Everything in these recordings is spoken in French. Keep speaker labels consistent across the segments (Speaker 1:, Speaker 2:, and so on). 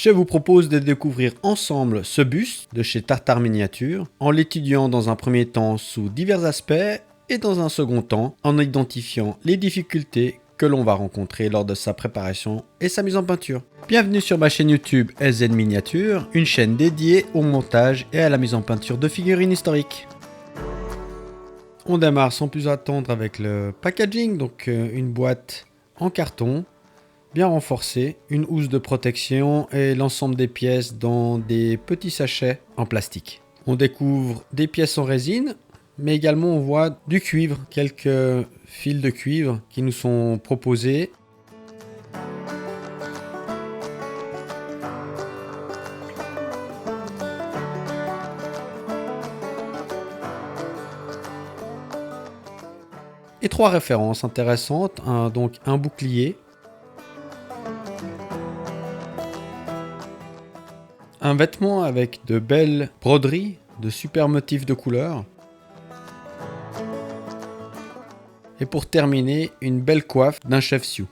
Speaker 1: Je vous propose de découvrir ensemble ce buste de chez Tartare Miniature en l'étudiant dans un premier temps sous divers aspects et dans un second temps en identifiant les difficultés que l'on va rencontrer lors de sa préparation et sa mise en peinture. Bienvenue sur ma chaîne YouTube SZ Miniature, une chaîne dédiée au montage et à la mise en peinture de figurines historiques. On démarre sans plus attendre avec le packaging, donc une boîte en carton, bien renforcée, une housse de protection et l'ensemble des pièces dans des petits sachets en plastique. On découvre des pièces en résine, mais également on voit du cuivre, quelques fils de cuivre qui nous sont proposés. Et 3 références intéressantes, donc un bouclier, un vêtement avec de belles broderies, de super motifs de couleurs. Et pour terminer, une belle coiffe d'un chef Sioux.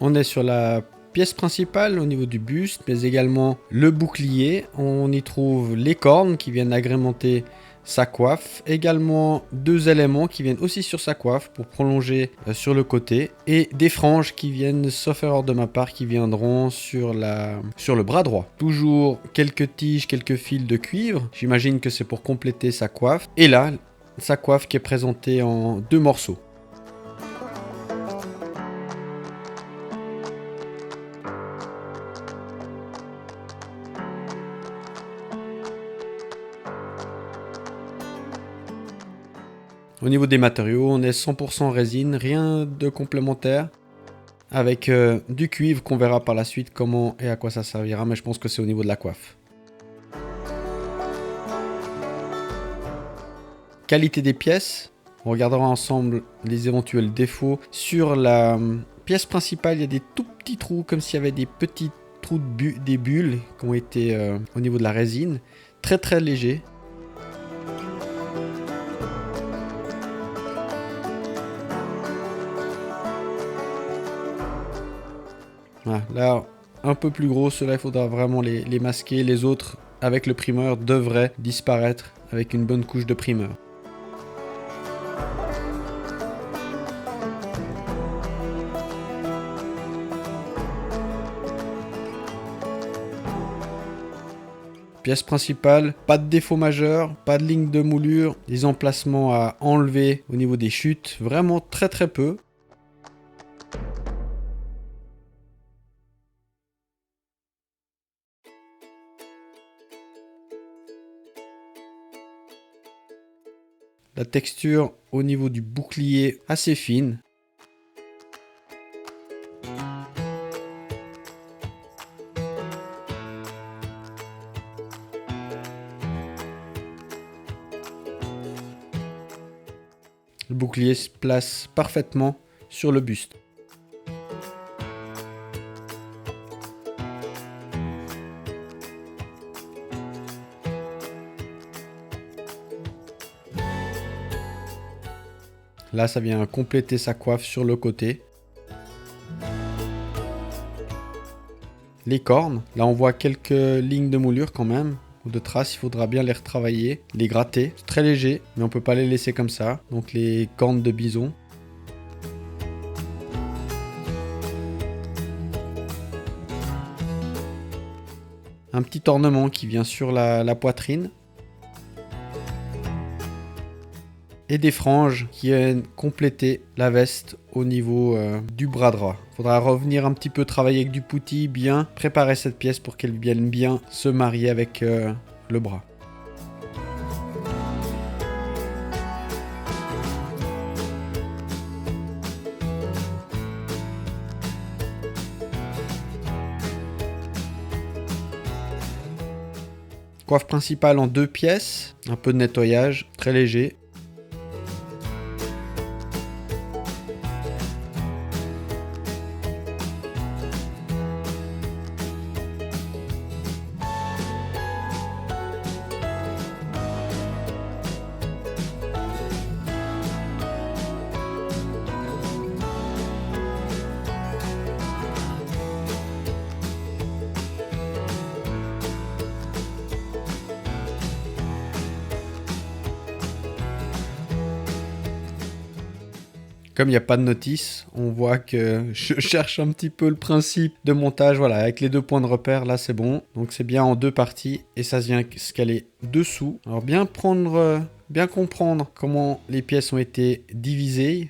Speaker 1: On est sur la pièce principale au niveau du buste, mais également le bouclier. On y trouve les cornes qui viennent agrémenter sa coiffe. Également 2 éléments qui viennent aussi sur sa coiffe pour prolonger sur le côté. Et des franges qui viennent, sauf erreur de ma part, qui viendront sur le bras droit. Toujours quelques tiges, quelques fils de cuivre. J'imagine que c'est pour compléter sa coiffe. Et là, sa coiffe qui est présentée en 2 morceaux. Au niveau des matériaux, on est 100% résine, rien de complémentaire. Avec du cuivre qu'on verra par la suite comment et à quoi ça servira, mais je pense que c'est au niveau de la coiffe. Qualité des pièces, on regardera ensemble les éventuels défauts. Sur la pièce principale, il y a des tout petits trous, comme s'il y avait des petits trous des bulles qui ont été au niveau de la résine. Très très léger. Voilà, là, un peu plus gros, ceux-là, il faudra vraiment les masquer. Les autres, avec le primeur, devraient disparaître avec une bonne couche de primeur. Pièce principale, pas de défaut majeur, pas de ligne de moulure, des emplacements à enlever au niveau des chutes, vraiment très très peu. La texture au niveau du bouclier assez fine. Le bouclier se place parfaitement sur le buste. Là, ça vient compléter sa coiffe sur le côté. Les cornes, là on voit quelques lignes de moulure quand même, ou de traces, il faudra bien les retravailler, les gratter. C'est très léger, mais on peut pas les laisser comme ça. Donc les cornes de bison. Un petit ornement qui vient sur la poitrine. Et des franges qui viennent compléter la veste au niveau du bras droit. Il faudra revenir un petit peu travailler avec du putti, bien préparer cette pièce pour qu'elle vienne bien se marier avec le bras. Coiffe principale en 2 pièces, un peu de nettoyage, très léger. Comme il n'y a pas de notice, on voit que je cherche un petit peu le principe de montage. Voilà, avec les 2 points de repère, là c'est bon. Donc c'est bien en 2 parties et ça vient se caler dessous. Alors bien comprendre comment les pièces ont été divisées.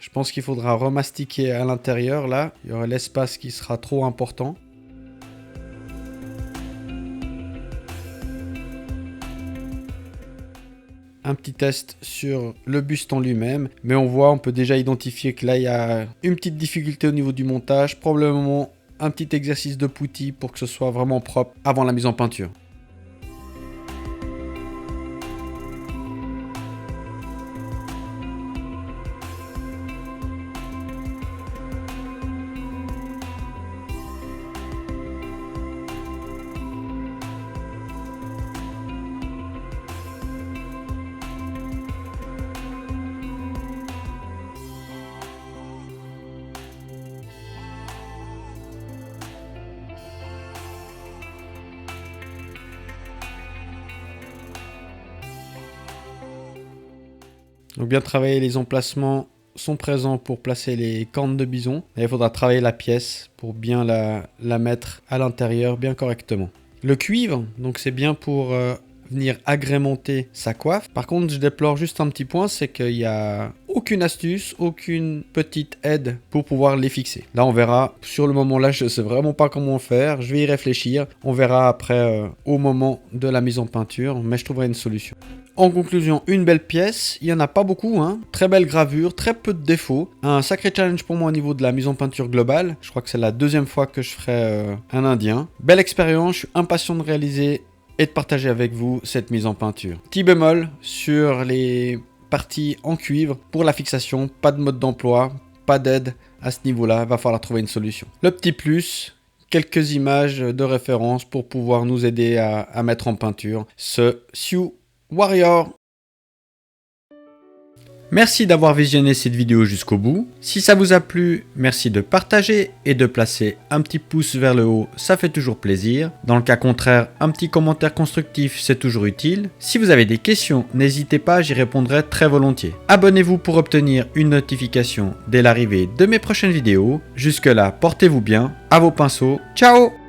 Speaker 1: Je pense qu'il faudra remastiquer à l'intérieur, là. Il y aura l'espace qui sera trop important. Un petit test sur le buste en lui-même. Mais on peut déjà identifier que là, il y a une petite difficulté au niveau du montage. Probablement un petit exercice de putty pour que ce soit vraiment propre avant la mise en peinture. Donc bien travailler les emplacements sont présents pour placer les cornes de bison. Et il faudra travailler la pièce pour bien la mettre à l'intérieur bien correctement. Le cuivre, donc c'est bien pour venir agrémenter sa coiffe. Par contre, je déplore juste un petit point, c'est qu'il n'y a aucune astuce, aucune petite aide pour pouvoir les fixer. Là, on verra. Sur le moment là, je ne sais vraiment pas comment faire. Je vais y réfléchir. On verra après au moment de la mise en peinture, mais je trouverai une solution. En conclusion, une belle pièce, il n'y en a pas beaucoup, hein. Très belle gravure, très peu de défauts. Un sacré challenge pour moi au niveau de la mise en peinture globale. Je crois que c'est la 2e fois que je ferai un indien. Belle expérience, je suis impatient de réaliser et de partager avec vous cette mise en peinture. Petit bémol sur les parties en cuivre, pour la fixation, pas de mode d'emploi, pas d'aide à ce niveau-là, va falloir trouver une solution. Le petit plus, quelques images de référence pour pouvoir nous aider à mettre en peinture ce Sioux Warrior. Merci d'avoir visionné cette vidéo jusqu'au bout. Si ça vous a plu, merci de partager et de placer un petit pouce vers le haut, ça fait toujours plaisir. Dans le cas contraire, un petit commentaire constructif, c'est toujours utile. Si vous avez des questions, n'hésitez pas, j'y répondrai très volontiers. Abonnez-vous pour obtenir une notification dès l'arrivée de mes prochaines vidéos. Jusque là, portez-vous bien, à vos pinceaux, ciao!